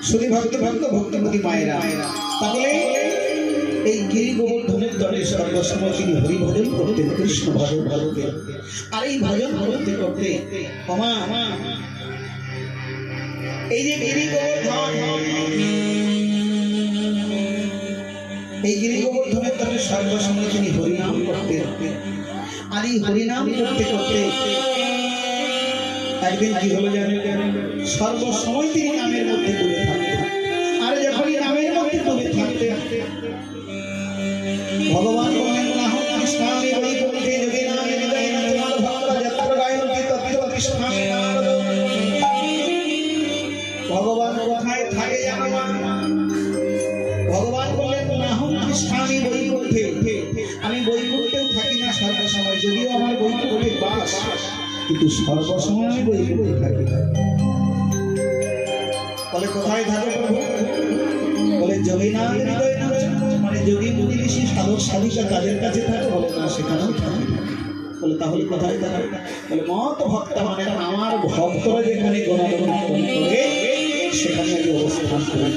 শুধু ভক্তমতী মায়েরা, তাহলে এই গিরি গোবর্ধনের তলে সর্বসময় তিনি হরি ভজন করতেন, কৃষ্ণ ভজন করতেন। আর এই ভজন করতে করতে এই যে গিরি গোবর্ধন, এই গিরি গোবর্ধনের তলে সর্বসময় তিনি হরিনাম করতেন। আর এই হরিনাম করতে করতে একদিন কি হলো জানেন, সর্বসময় তিনি নামের মধ্যে ডুবে থাকতেন। আর যখনই নামের মধ্যে ডুবে থাকতেন, ভগবান বললেন নাহং কৃষ্ণামি বৈকুণ্ঠে যোগিনামি হৃদয়েন ভক্তা যত্র গায়ন্তি তত্র কৃষ্ণামি নারদ। ভগবান কোথায় থাকে জানো? ভগবান বললেন নাহং কৃষ্ণামি বৈকুণ্ঠে, আমি বৈকুণ্ঠেও থাকি না সর্বসময়, যদিও আমার বৈকুণ্ঠে বাস, কিন্তু সর্বসময় আমি বৈকুণ্ঠে থাকি না। বলে কোথায় থাকে প্রভু? বলে যোগিনামি হৃদয়েন, মানে যোগী মুনি ঋষি সাধক সাধিকা তাদের কাছে থাকে। বলে না, সেখানেও থাকে। বলে তাহলে কোথায় থাকে? বলে মত ভক্তা, মানে আমার ভক্তরা যেখানে গুণাগুণ করে সেখানে আমি অবস্থান করি।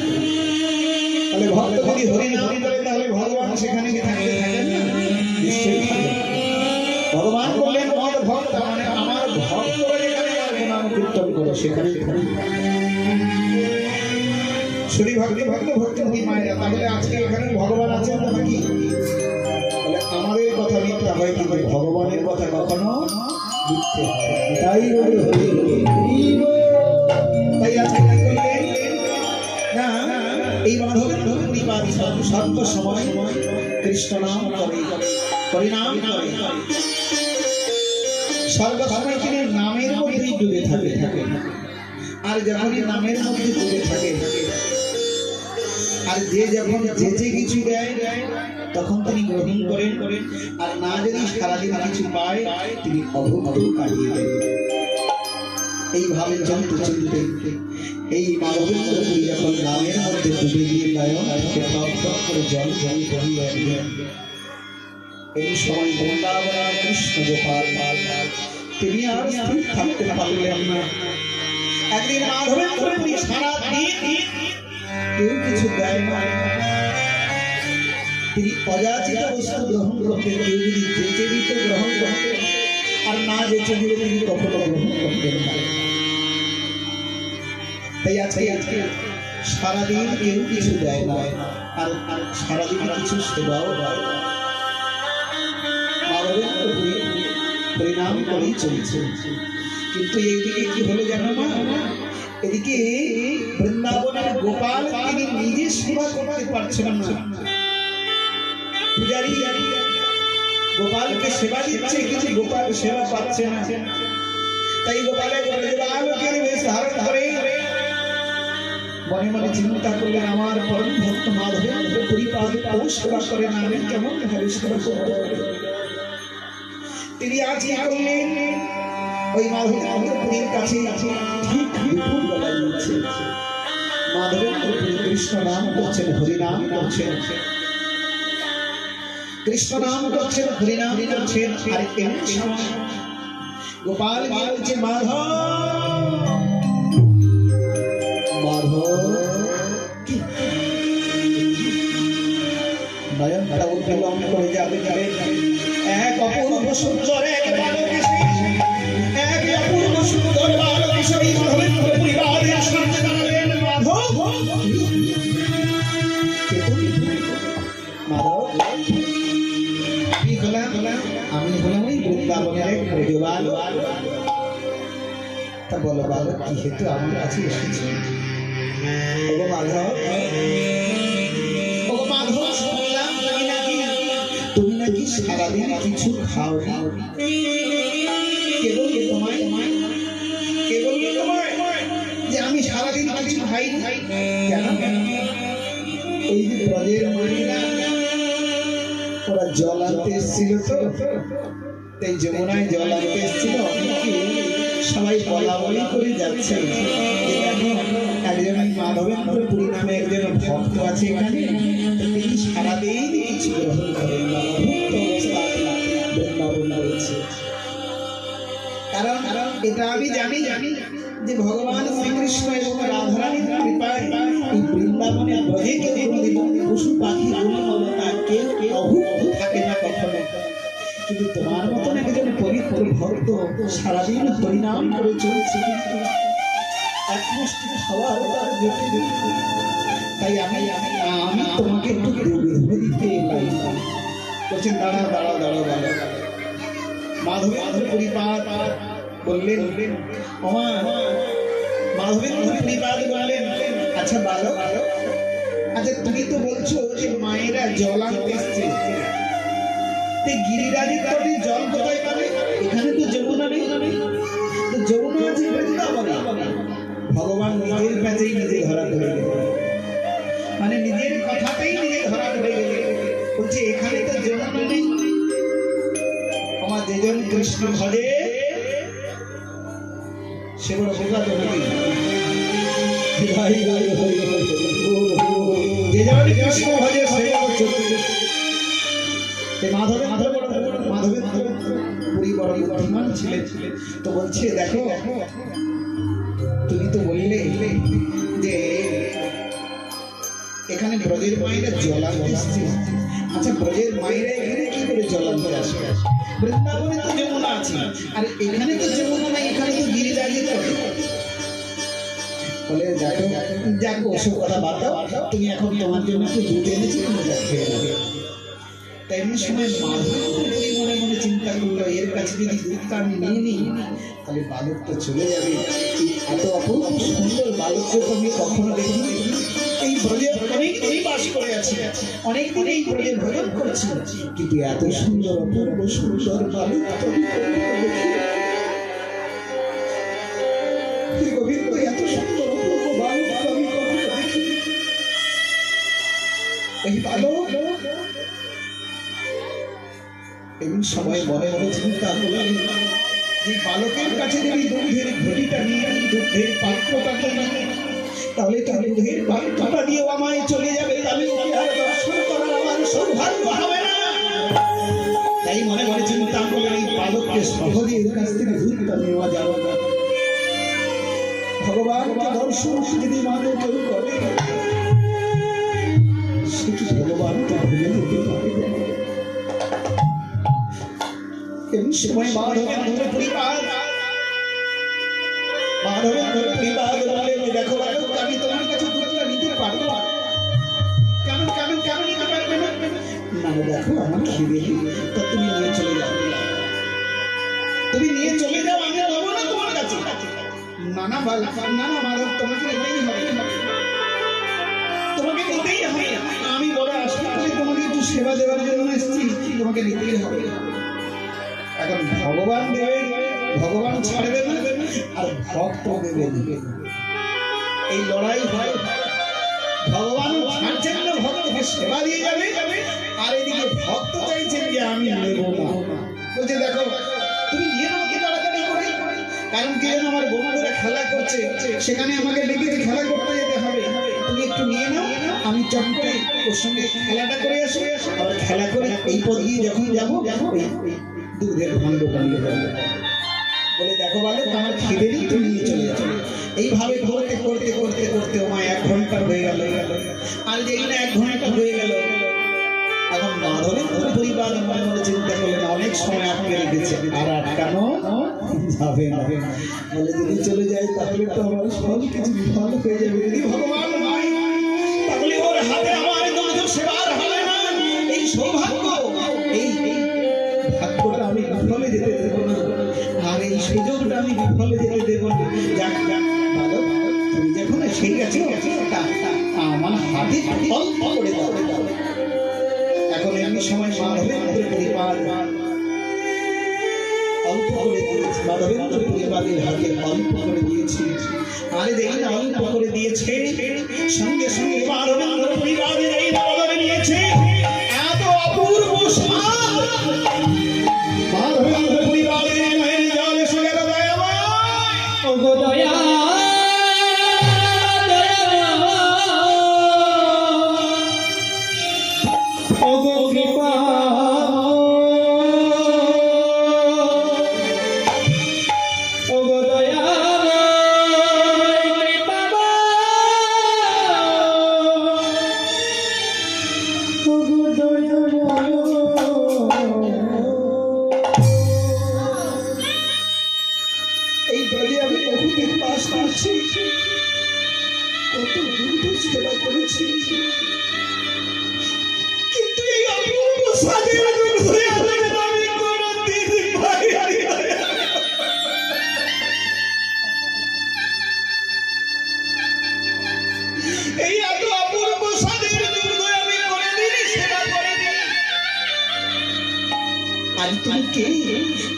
তাহলে ভক্ত যদি হরিনাম করে তাহলে ভগবান সেখানে কি থাকতে থাকেন না? নিশ্চয়ই থাকেন। ভগবান বললেন মত ভক্তা, মানে আমার ভক্তরা যেখানে আমার গুণাগুণ কীর্তন করে সেখানে শুধু ভক্তমতী মায়েরা। তাহলে আজকে এখানে ভগবান আছেন না নাকি? তাহলে আমাদের কথা মিথ্যা হয়, কিন্তু ভগবানের কথা কখনো মিথ্যে হয় তাই আজকে কি করলেন না, এই মাধবের নিবাদ সর্বসময় কৃষ্ণ নাম করে, হরিনাম করে, সর্বসময় তিনি নামের মধ্যেই ডুবে থাকে। আর যখনই নামের মধ্যে ডুবে থাকে, আর যে যখন যেচে কিছু দেয় তখন তিনি গ্রহণ করেন, আর না যদি সারাদিন কিছু পায় তিনি অভুক্ত কাটিয়ে দেন। এইভাবে চলতে চলতে এই মাধবেন্দ্র পুরী যখন নামের মধ্যে ডুবে গিয়ে করে জল বহিয়ে এই সময় বৃন্দাবনের কৃষ্ণ গোপাল তিনি আর স্থির থাকতে পারলেন না। একদিন মাধবেন্দ্র পুরী সারাদিন কেউ কিছু দেয় না, তিনি অযাচিত বস্তু গ্রহণ করতেন। কেউ যদি যেচে দিত গ্রহণ করতেন, আর না যেচে দিলে তিনি কখনো গ্রহণ করতেন না। তাই আজকে সারাদিন কেউ কিছু দেয় না, আর সারাদিন কিছু সেবাও দেয় না। মাধবেন্দ্র পুরী পরিণাম করেই চলছে। কিন্তু এইদিকে কি হলো জানো না, এদিকে বৃন্দাবনের গোপাল তিনি নিজে সেবা করতে পারছেন না। পূজারী গোপালকে সেবা দিচ্ছে, কিন্তু গোপাল সেবা পাচ্ছে না। তাই গোপালের গোপালকের বেশ ধারণ করে মনে মনে চিন্তা করলেন, আমার পরম ভক্ত মাধবেন্দ্র পুরী সেবা করে না, আমি কেমন ভাবে সেবা করতে পারি। তিনি আজ কি করলেন, ওই মাধবেন্দ্র পুরীর কাছে ঠিক বিপুল বেলায় নিচ্ছে মাধবেন্দ্র পুরী কৃষ্ণ নাম করছেন, হরিনাম করছেন, কৃষ্ণ নাম করছেন, হরিনাম করছেন। আর এমন সময় গোপাল বলছে মাধব কি নয়নটা উদ্বেলন করে যাবে এক অপূর্ব সুন্দর এক বালক, এক অপূর্ব সুন্দর বালক হিসেবে মাধবেন্দ্র পরিবারের সামনে দাঁড়ালেন। মাধব কি হলাম? আমি হলাম ওই বৃন্দাবনের এক ব্রজবাল। তা বলো বালক, কি হেতু আমার কাছে এসেছে? ওগো মাধব, ওগো মাধব, শুনলাম তুমি নাকি সারাদিন কিছু খাও না, কেবল তোমায় যে আমি সারাদিন কিছু খাই কেন? ওই যে ব্রজের মহিলা ওরা জল আনতে এসেছিল, তো তাই যমুনায় জল আনতে এসেছিল, সবাই বলা বলি করে যাচ্ছে একজন মাধবেন্দ্র পুরী নামে একজন ভক্ত আছে এখানে, তিনি সারাদিন কিছু গ্রহণ করেন না, ভক্ত অবস্থায় বৃন্দাবন রয়েছে। কারণ এটা আমি জানি যে ভগবান শ্রীকৃষ্ণ এবং রাধারানীর কৃপায় বৃন্দাবনে ব্রজে কেউ কোনোদিন পশু পাখি বন্যলতা কেউ অভুক্ত থাকে না কখনো, কিন্তু তোমার মতন একজন পবিত্র ভক্ত সারাদিন হরিনাম করে চলছে, এক মুষ্টি খাবার তার জোটে না। তাই আমি তোমাকে একটু বিধব দিতে এলাম। বলছেন দাঁড়াও দাঁড়াও দাঁড়াও দাঁড়াও। মাধবেন্দ্র পরিপাদ বললেন, ওমা মাধবেন্দ্র পরিপাদ বললেন, আচ্ছা ভালো, আচ্ছা তুমি তো বলছো যে মায়েরা জল আনতে এসছে, গিরিরাজের তটে জল কোথায় পাবে? এখানে তো যমুনা নেই, তো যমুনা আছে বৃন্দাবনে। ভগবান নিজের কাছেই নিজে ধরা ধরে গেলেন, মানে নিজের কথাতেই নিজে ধরা ধরে গেলেন। বলছে এখানে তো যমুনা নেই, আমার যেজন কৃষ্ণ ভজে সে বড় বোকা তো নাকি? যেজন কৃষ্ণ ভজে সে মাধবেন্দ্র পুরী বড় বুদ্ধিমান ছিলেন। তো বলছে দেখো তুমি তো বললে যে এখানে ব্রজের মায়েরা জল আনতে আসছে, আচ্ছা ব্রজের মায়েরা এখানে কি করে জল আনতে আসবে? বৃন্দাবনে তো যমুনা আছে, আর এখানে তো যমুনা নাই, এখানে তো গিরিরাজের তটে। বলে দেখো দেখো ওসব কথা বাদ দাও, তুমি এখন তোমার জন্য একটু দুধ এনেছি, তুমি যা খেয়ে নেবে। তাই এমনি সময় মাধবেন্দ্র মনে মনে চিন্তা করলো, এর কাছে যদি দুধটা আমি নিয়ে নিই তাহলে বালক তো চলে যাবে। এত অপূর্ব সুন্দর বালককে তো আমি কখনো দেখিনি। এই ব্রজে অনেকদিনই বাস করে আছে, অনেকদিন এই ব্রজে ভজন করছি, কিন্তু এত সুন্দর অপূর্ব সুন্দর বালক তো আমি কখনো দেখিনি। গোবিন্দ এত সুন্দর অপূর্ব বালক তো আমি কখনো দেখিনি। এই বালক এমন সময় মনে মনে চিন্তা করলেন যে বালকের কাছে যদি দুধের ঘটিটা নিয়ে দুধের পাত্রটা নিয়ে, তাহলে তার দুধের পাত্রটা দিয়েও আমায় চলে যাবে, আমি ওকে আর দর্শন করার আমার সৌভাগ্য হবে না। তাই মনে মনে চিন্তা করলেন এই বালককে সহজে এর কাছ থেকে দুধটা নেওয়া যাবে না। ভগবানকে দর্শন যদি মানুষ কেউ করে সে কি ভগবানকে ভুলে যেতে পারে? সময় মাধবেন্দ্র পরিপাদ বললেন, দেখো বালক আমি তোমার কাছে দুধটা নিতে পারবো না। কেন কেন কেন নিতে পারবে না? না দেখো আমার খিদে নেই, তা তুমি নিয়ে চলে যাও, তুমি নিয়ে চলে যাও, আমি যাবো না তোমার কাছে। না না বালক, না না মাধব, তোমাকে নিতেই হবে, তোমাকে নিতেই হবে। আমি বড় আশা করি তোমাকে একটু সেবা দেওয়ার জন্য এসেছি, তোমাকে নিতেই হবে। এখন ভগবান দেবেন, ভগবান ছাড়বেন আর ভক্ত দেবেন, এই লড়াই হয়। ভগবান ছাড়ছেন না, ভক্তকে সেবা দিয়ে যাবে, আর এদিকে ভক্ত চাইছেন যে আমি নেব না। বলছে দেখো তুমি নিয়ে নাও কি তাড়াতাড়ি করে, কারণ কি যেন আমার বন্ধুরা খেলা করছে, সেখানে আমাকে ডেকেছে খেলা করতে যেতে হবে, তুমি একটু নিয়ে নাও, আমি চট করে ওর সঙ্গে খেলাটা করে আসি, আবার খেলা করে এই পথ দিয়ে যখন যাবো দুধের ভাণ্ডটা নিয়ে যাবো। বলে দেখো বালক আমার খিদে নেই, তুমি নিয়ে চলে যাও। এইভাবে করতে করতে করতে করতে আমার 1 ঘন্টা হয়ে গেল, আর যেই না 1 ঘন্টা হয়ে গেল, এখন মাধবেন্দ্র পরিবার মনে মনে চিন্তা করলেন অনেক সময় আটকে রেখেছে, আর আটকানো যাবে না। বলে যদি চলে যায় তাহলে তো আমার সব কিছু বিফল হয়ে যাবে। যদি ভগবান হয় তাহলে ওর হাতে আমার দুধ সেবার হবে না। এই সৌভাগ্য, এই ভাগ্যটা আমি বিফলে যেতে দেবো না, আর এই সুযোগটা আমি বিফলে যেতে দেবো না। যাক যাক ভালো, তুমি যখন সেই গেছো আমার হাতে অল্প করে দাও। এখন এমনি সময় মাধবেন্দ্র পরিবার অল্প করে দিয়েছে, মাধবেন্দ্র পরিবারের হাতে অল্প করে দিয়েছে, আরে দেখি না অল্প করে দিয়েছে, সঙ্গে সঙ্গে মাধবেন্দ্র পরিবারের এই বদলে নিয়েছে এত অপূর্ব স্বাদ। মাধবেন্দ্র পরিবারের মায়ের জল এসে গেল দয়াময়, ও গো দয়া কত দুধ সেবা করেছি, কিন্তু এই অপূর্ব স্বাদের দুধ আমি কোনোদিন পাইনি। এই এত অপূর্ব স্বাদের দুধ আমি কোনোদিন সেবা করিনি। আজ তুমি কে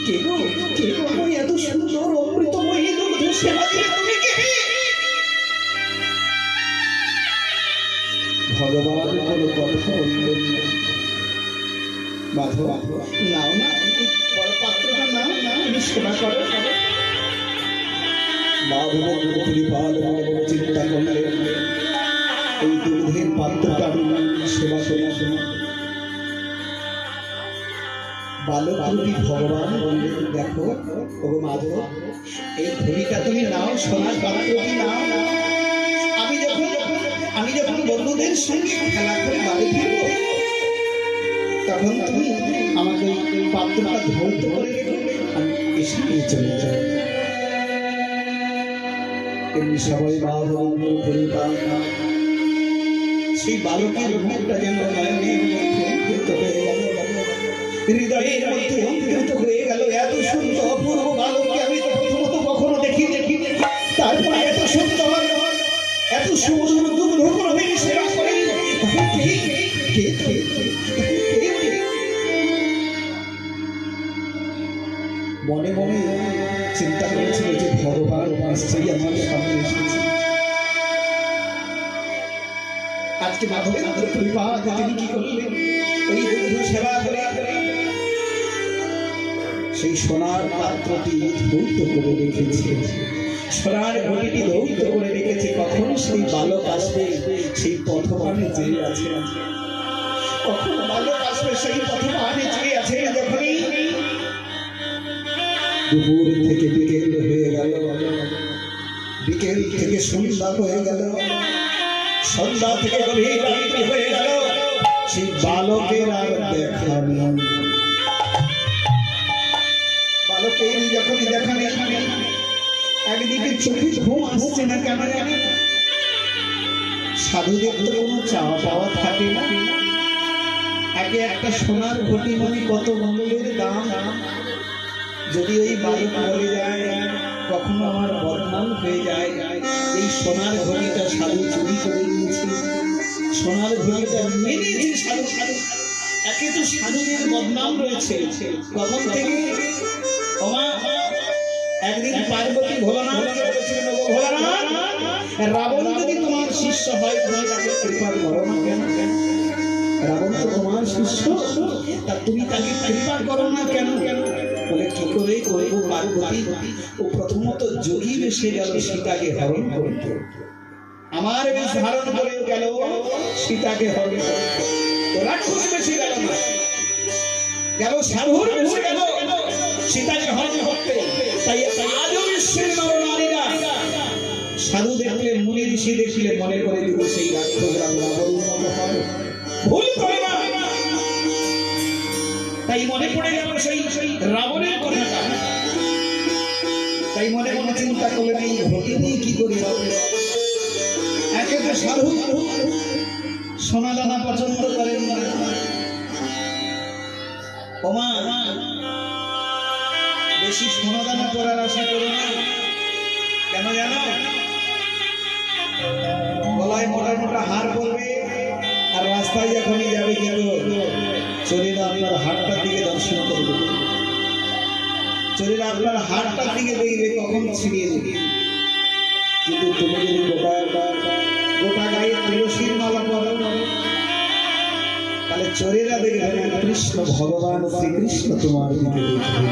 কে গো, কে গো আমায় এত সুন্দর অমৃতময়ী দুধ সেবা দিলে? তুমি কে? ভগবান কোনো কথা বললেন না। মাধব, নাও না বড় পাত্রটা, নাও না, আমি সেবা করো। মাধব চিন্তা করলেন এই দুধের পাত্রটা আমি সেবা করি। বালকরূপী ভগবান বললেন, দেখো ও মাধব, এই ঘড়িটা তুমি নাও, সোনার পাত্রটি নাও। আমি যখন বন্ধুদের সঙ্গে খেলা করে বাড়ি ফিরব, তখন তুমি আমাকে ওই পাত্রটা ধৌত করে আমি এসে নিয়ে চলে যাই। এমনি সবাই সেই বালকের মুখটা যেন নয়নের মধ্যে অঙ্কিত হয়ে গেল, হৃদয়ের মধ্যে অঙ্কিত হয়ে গেল। এত সুন্দর অপূর্ব বালককে আমি তো প্রথমত কখনো দেখি। তারপরে এত সুন্দর, এত সুন্দর দুগ্ধ প্রভৃতি সেবা করে মনে মনে চিন্তা করেছিল যে ভগবান নিশ্চয়ই আমার সামনে এসেছে। আজকে মাধবের কৃপা তিনি কি করলেন, ওই দুগ্ধ সেবা করে সেই সোনার পাত্রটি ধৌত করে রেখেছে, সোনার ঘটিটি ধৌত করে রেখেছে। কখন সেই বালক আসবে সেই পথবানে চেয়ে আছে, কখন বালক আসবে সেই পথবানে চেয়ে আছে। যখনই দুপুর থেকে বিকেল হয়ে গেল, বিকেল থেকে সন্ধ্যা হয়ে গেল, সন্ধ্যা থেকে গভীর রাত্রি হয়ে গেল, সেই বালকের আর দেখা নেই। বালকের যখনই দেখা নেই, একদিকে চোখে ঘুম আসছে না কেন জানে? সাধুদের তো কোনো চাওয়া পাওয়া থাকে না। আগে একটা সোনার ঘটি মানে কত মূল্যের দাম। যদি ওই বালক বলে যায় কখনো আমার বদনাম হয়ে যায়, এই সোনার ঘটিটা সাধু চুরি করে নিয়েছে, সোনার ঘটিটা মেরেছে সাধু। একে তো সাধুদের বদনাম রয়েছে। কখন থেকে একদিন পার্বতী ভোলানাথকে বলেছিলেন, ও ভোলানাথ, রাবণ যদি তোমার শিষ্য হয় তুমি তাকে কৃপা করো না কেন? রাবণ তো তোমার শিষ্য, তা তুমি তাকে কৃপা করো না কেন? বলে কি করে করব পার্বতী? ও প্রথমত যোগী বেশে গেল সীতাকে হরণ করতে, আমার বেশ ধারণ করে গেল সীতাকে হরণ করতে। রাক্ষস বেশি গেল না, গেল সাধুর বেশি গেল সীতাকে হরণ করতে। তাই আজও বিশ্বের নরনারীরা সাধু দেখলে, মুনি ঋষি দেখলে মনে করে দিব সেই রাক্ষসরা ভুল করে না। তাই মনে পড়ে গেল সেই রাবণের কথাটা। তাই মনে মনে চিন্তা করলেন এই ঘটি নিয়ে কি করি হবে। একে তো সাধু সোনা দানা পছন্দ করেন না। ওমা বেশি সোনা দানা পরার আশা করো না, কেন জানো? গলায় মোটা মোটা হার পরবে, আর রাস্তায় যখনই যাবে কিন্তু চোরেরা আপনার হাড়টার দিকে দর্শন করবে, চোরেরা আপনার হাড়টার দিকে দেখবে কখন ছিনিয়ে দেবে। কিন্তু তুমি যদি গোটা গায়ে তুলসীর মালা পরো, তাহলে চোরেরা দেখবে কৃষ্ণ ভগবান শ্রীকৃষ্ণ তোমার দিকে দেখবে।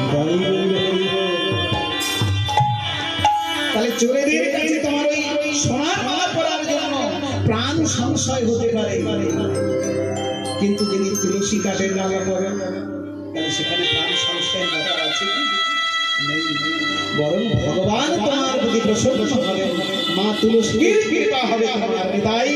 তাহলে চোরেদের কাছে তোমার ওই সোনার মালা পরার জন্য প্রাণ সংশয় হতে পারে, কিন্তু যিনি তুলসী কাঠের মালা পরেন তাহলে সেখানে প্রাণ সংশয়ের ব্যাপার আছে কি? নেই। বরং ভগবান তোমার প্রতি প্রসন্ন হবেন, মা তুলসীর কৃপা হবে তোমার। তাই